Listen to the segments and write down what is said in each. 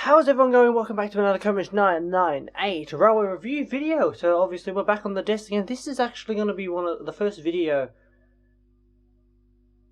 How's everyone going? Welcome back to another Commemorate 998 railway review video. So obviously we're back on the desk again. This is actually going to be one of the first video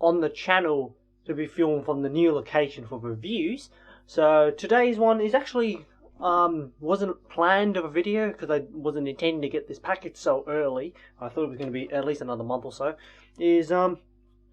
on the channel to be filmed from the new location for reviews. So today's one is actually wasn't planned of a video because I wasn't intending to get this package so early. I thought it was going to be at least another month or so. Is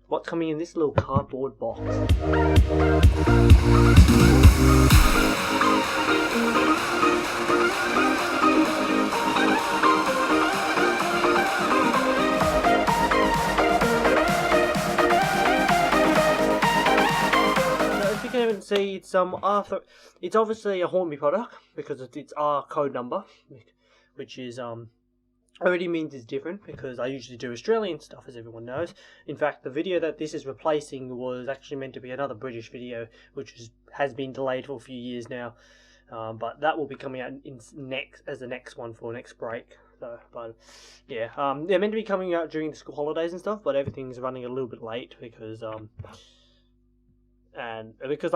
what's coming in this little cardboard box. See, it's it's obviously a Hornby product because it's our code number, which is already means it's different because I usually do Australian stuff, as everyone knows. In fact, the video that this is replacing was actually meant to be another British video, which has been delayed for a few years now, but that will be coming out as the next one for next break. So, but yeah, they're meant to be coming out during the school holidays and stuff, but everything's running a little bit late because I'm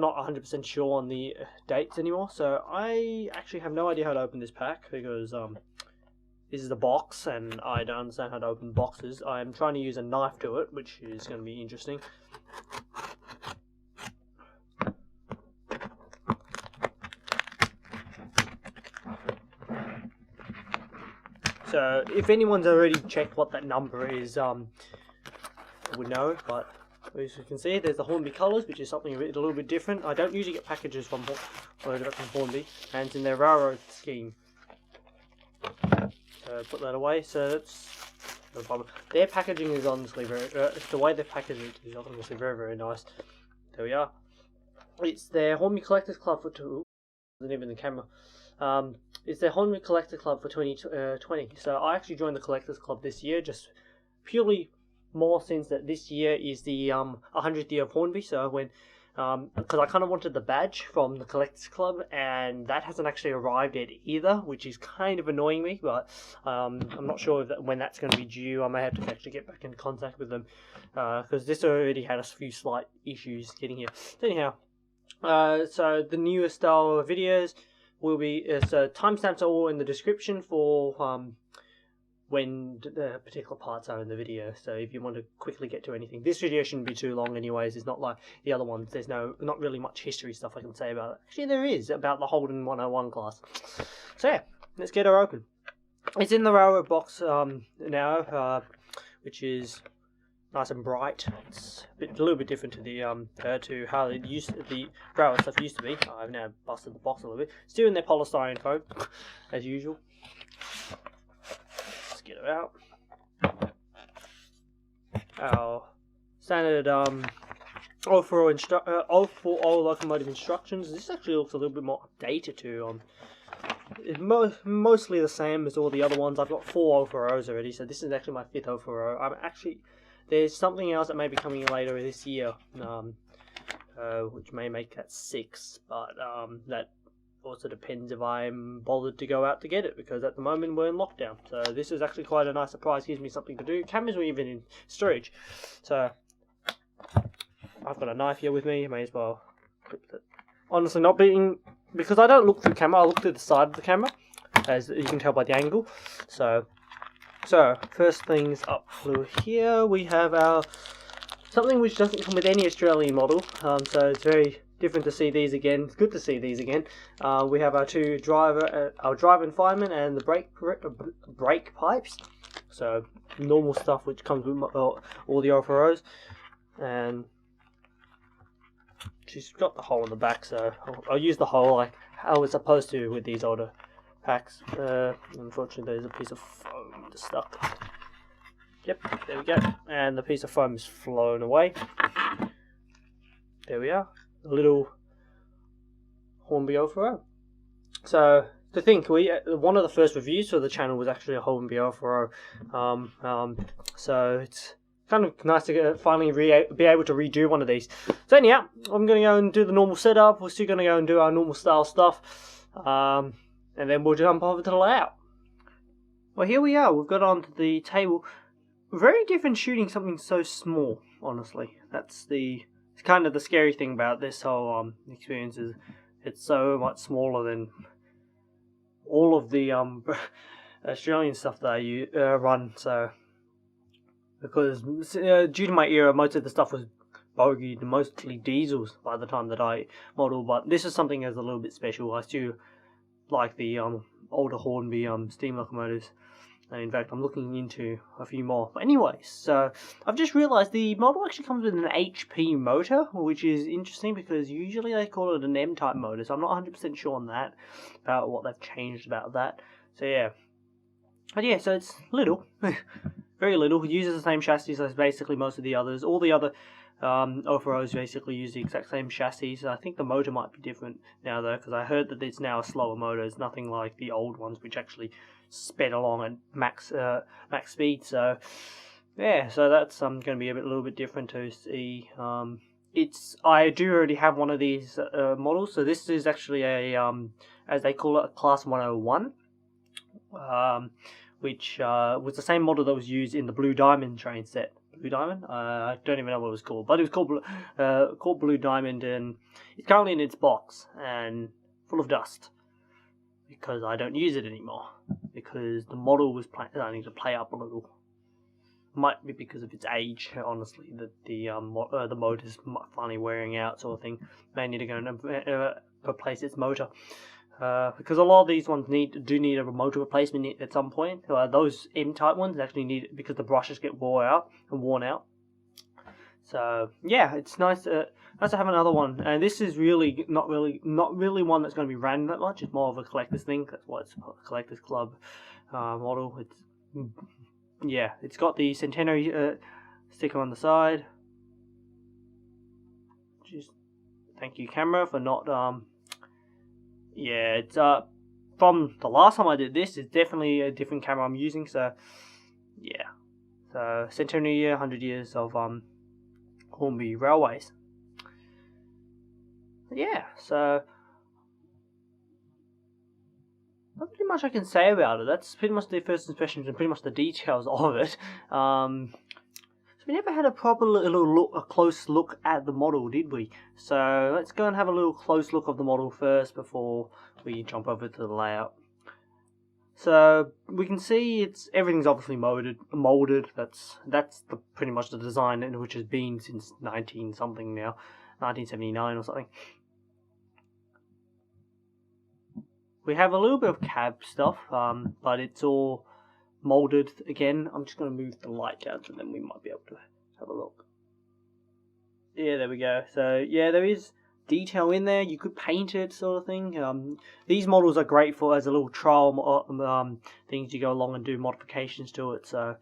not 100% sure on the dates anymore, so I actually have no idea how to open this pack because this is the box and I don't understand how to open boxes. I'm trying to use a knife to it, which is going to be interesting. So if anyone's already checked what that number is, I would know, but as you can see, there's the Hornby colours, which is something a little bit different. I don't usually get packages from Hornby, and it's in their railroad scheme. So put that away. So that's no problem. Their packaging is honestly the way they package it is honestly very, very nice. There we are. It's their Hornby Collectors Club for isn't even the camera. It's their Hornby Collector Club for 2020. So I actually joined the Collectors Club this year, just purely more since that this year is the 100th year of Hornby, so when because I kind of wanted the badge from the Collectors Club, and that hasn't actually arrived yet either, which is kind of annoying me, but I'm not sure when that's going to be due. I may have to actually get back in contact with them because this already had a few slight issues getting here. So anyhow, so the newer style of videos will be so timestamps are all in the description for when the particular parts are in the video, so if you want to quickly get to anything. This video shouldn't be too long anyways. It's not like the other ones. There's not really much history stuff I can say about it. Actually there is, about the Holden 101 class. So yeah, let's get her open. It's in the railroad box now, which is nice and bright. It's a little bit different to the to how the railroad stuff used to be. I've now busted the box a little bit. Still in their polystyrene foam, as usual. Get it out. Our standard 040 locomotive instructions. This actually looks a little bit more updated too. It's mostly the same as all the other ones. I've got 4 040s already, so this is actually my 5th 040. There's something else that may be coming later this year, which may make that 6, but that also depends if I'm bothered to go out to get it, because at the moment we're in lockdown. So this is actually quite a nice surprise. Gives me something to do. Cameras were even in storage, so I've got a knife here with me. May as well clip it. Honestly, not being because I don't look through camera. I look through the side of the camera, as you can tell by the angle. So first things up through here, we have our something which doesn't come with any Australian model. So it's very different to see these again. It's good to see these again. We have our our driver and fireman, and the brake pipes. So normal stuff which comes with all the 040s, and she's got the hole in the back. So I'll use the hole like I was supposed to with these older packs. Unfortunately, there's a piece of foam that's stuck. Yep, there we go, and the piece of foam is flown away. There we are. A little Hornby 040. So to think, one of the first reviews for the channel was actually a Hornby 040. So it's kind of nice to finally be able to redo one of these. So anyhow, I'm going to go and do the normal setup. We're still going to go and do our normal style stuff, and then we'll jump over to the layout. Well, here we are. We've got onto the table. Very different shooting something so small, honestly. That's kind of the scary thing about this whole experience is it's so much smaller than all of the Australian stuff that I run. So because due to my era, most of the stuff was bogeyed, mostly diesels by the time that I model. But this is something that's a little bit special. I still like the older Hornby steam locomotives. In fact, I'm looking into a few more. But anyways, so I've just realised the model actually comes with an HP motor, which is interesting because usually they call it an M-type motor. So I'm not 100% sure on that, about what they've changed about that. So yeah. But yeah, so it's little. Very little. It uses the same chassis as basically most of the others. All the other Ofaros basically use the exact same chassis. So I think the motor might be different now though, because I heard that it's now a slower motor. It's nothing like the old ones, which actually sped along at max speed. So yeah, so that's going to be a little bit different to see. I do already have one of these models. So this is actually a as they call it, a Class 101. Which was the same model that was used in the Blue Diamond train set. Blue Diamond? I don't even know what it was called, but it was called Blue Diamond, and it's currently in its box and full of dust because I don't use it anymore because the model was starting to play up a little. Might be because of its age, honestly, that the motor's finally wearing out, sort of thing. May need to go and replace its motor. Because a lot of these ones do need a motor replacement at some point. Those M-type ones actually need it because the brushes get worn out. So yeah, it's nice to have another one. And this is really not really one that's going to be ran that much. It's more of a collector's thing. That's why it's a collector's club model. It's got the centenary sticker on the side. Just thank you, camera, for not Yeah, it's from the last time I did this, it's definitely a different camera I'm using. So yeah, so centenary year, 100 years of Hornby Railways. Yeah, so not pretty much I can say about it. That's pretty much the first impressions and pretty much the details of it. So we never had a proper a close look at the model, did we? So let's go and have a little close look of the model first before we jump over to the layout. So we can see everything's obviously molded. That's pretty much the design, which has been since 19-something now, 1979 or something. We have a little bit of cab stuff, but it's all molded again. I'm just going to move the light down so then we might be able to have a look. Yeah, there we go. So yeah, there is detail in there. You could paint it, sort of thing. These models are great for as a little trial things. You go along and do modifications to it. So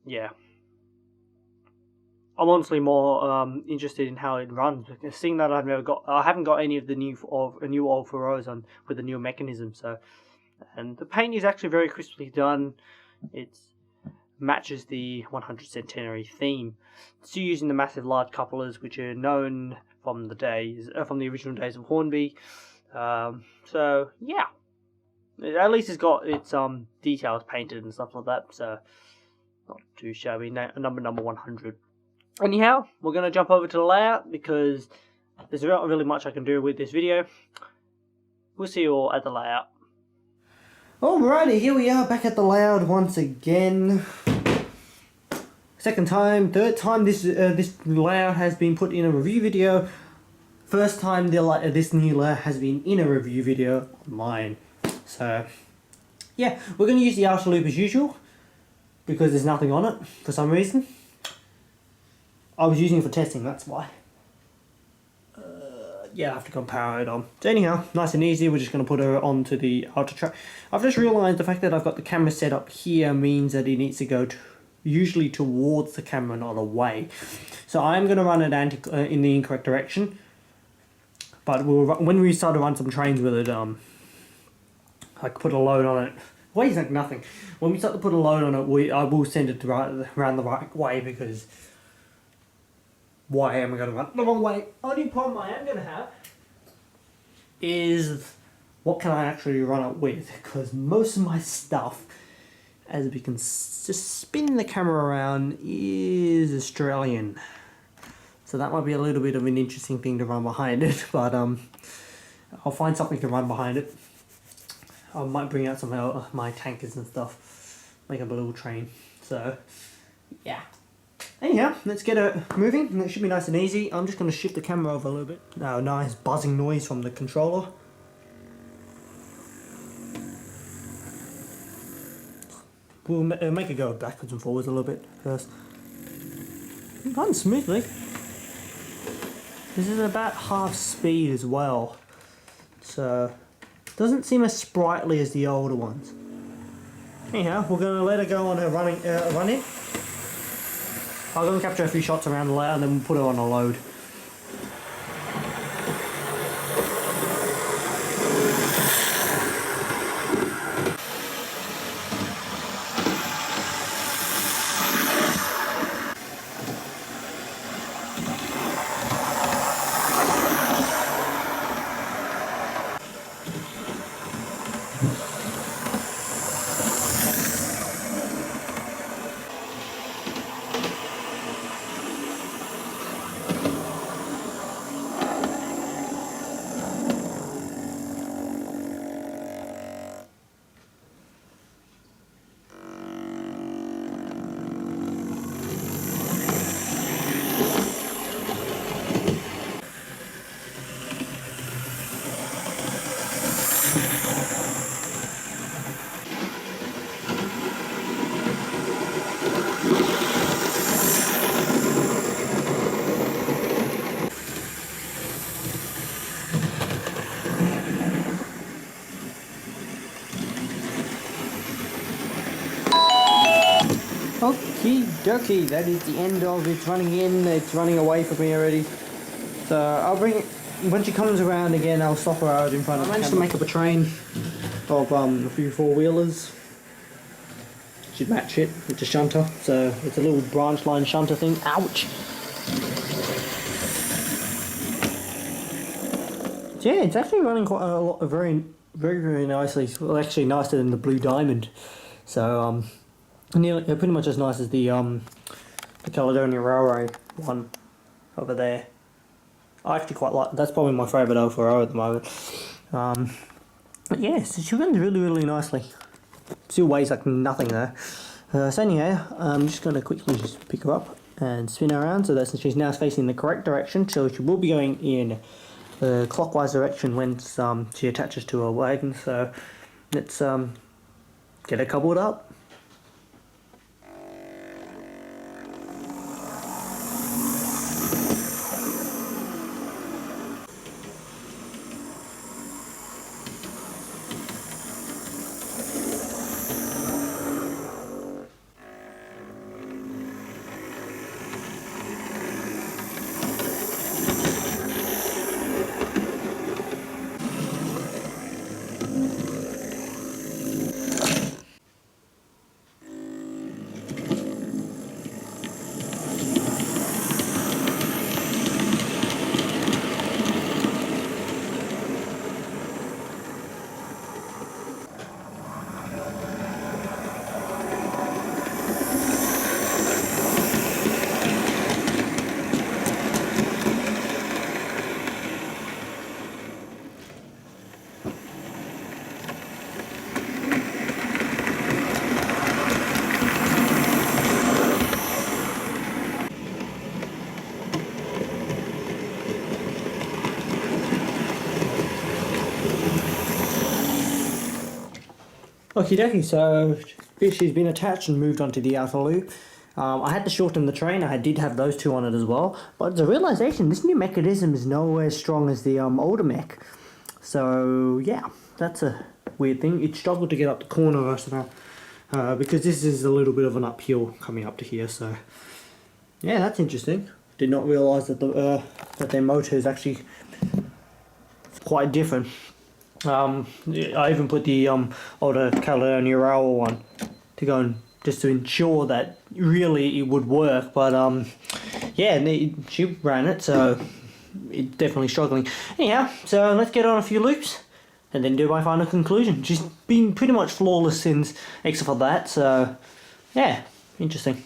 yeah, I'm honestly more interested in how it runs, because seeing that I haven't got any of the new Alfa-Romeos on with the new mechanism. So, and the paint is actually very crisply done. It matches the 100 centenary theme. Still using the massive large couplers, which are known from the original days of Hornby. So yeah, at least it's got its details painted and stuff like that. So not too shabby. Number 100. Anyhow, we're going to jump over to the layout because there's not really much I can do with this video. We'll see you all at the layout. Alrighty, here we are back at the layout once again. Second time, third time this layout has been put in a review video. First time this new layout has been in a review video of mine. So yeah, we're going to use the outer loop as usual because there's nothing on it for some reason. I was using it for testing, that's why. Yeah, I have to go power it on. So anyhow, nice and easy, we're just going to put her onto the outer track. I've just realised the fact that I've got the camera set up here means that it needs to go usually towards the camera, not away. So I'm going to run it in the incorrect direction. But when we start to run some trains with it, like put a load on it. Weighs like nothing. When we start to put a load on it, I will send it around the right way, because why am I going to run the wrong way? Only problem I am going to have is what can I actually run it with, because most of my stuff, as we can just spin the camera around, is Australian. So that might be a little bit of an interesting thing to run behind it, but I'll find something to run behind it. I might bring out some of my tankers and stuff, make up a little train. So, yeah. Anyhow, let's get it moving. It should be nice and easy. I'm just going to shift the camera over a little bit. Now, nice buzzing noise from the controller. We'll make it go backwards and forwards a little bit first. Runs smoothly. This is about half speed as well, so doesn't seem as sprightly as the older ones. Anyhow, we're going to let her go on her run in. I'll go and capture a few shots around the layout and then we'll put her on a load. Okie dokie, that is the end of it running in. It's running away from me already. So I'll bring it, when she comes around again, I'll stop her out in front of the camera. I managed to make up a train of a few four-wheelers. Should match it with the shunter. So it's a little branch line shunter thing. Ouch! So yeah, it's actually running quite a lot, very nicely. Well, actually nicer than the Blue Diamond. So nearly, pretty much as nice as the Caledonia Railway one over there. I actually quite like, that's probably my favourite Alfa Romeo at the moment. But yeah, so she runs really nicely. Still weighs like nothing though. So anyhow, I'm just going to quickly just pick her up and spin her around so that she's now facing the correct direction. So she will be going in the clockwise direction once she attaches to her wagon. So let's get her coupled up. Okie dokie, so she's been attached and moved onto the outer loop. I had to shorten the train. I did have those two on it as well, but the realization this new mechanism is nowhere as strong as the older mech. So yeah, that's a weird thing. It struggled to get up the corner because this is a little bit of an uphill coming up to here. So yeah, that's interesting. Did not realize that that their motor is actually quite different. I even put the older Caledonia Railway one to go and just to ensure that really it would work, but yeah, she ran it, so it's definitely struggling. Anyhow, so let's get on a few loops and then do my final conclusion. She's been pretty much flawless since, except for that, so yeah, interesting.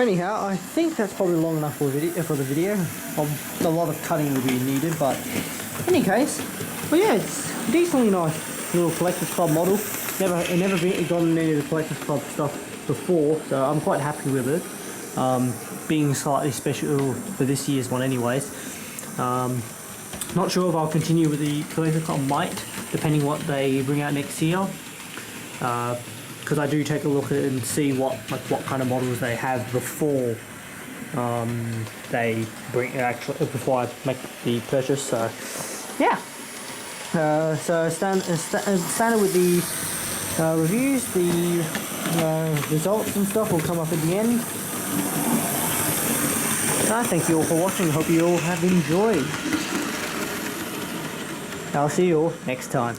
anyhow, I think that's probably long enough for the video. A lot of cutting will be needed, but in any case, but yeah, it's a decently nice little Collectors Club model. Never gotten any of the Collectors Club stuff before, so I'm quite happy with it. Being slightly special for this year's one anyways. Not sure if I'll continue with the Collectors Club, might, depending what they bring out next year. Because I do take a look at it and see what kind of models they have before they bring before I make the purchase. So yeah. So standard with the reviews, the results and stuff will come up at the end. Thank you all for watching. Hope you all have enjoyed. I'll see you all next time.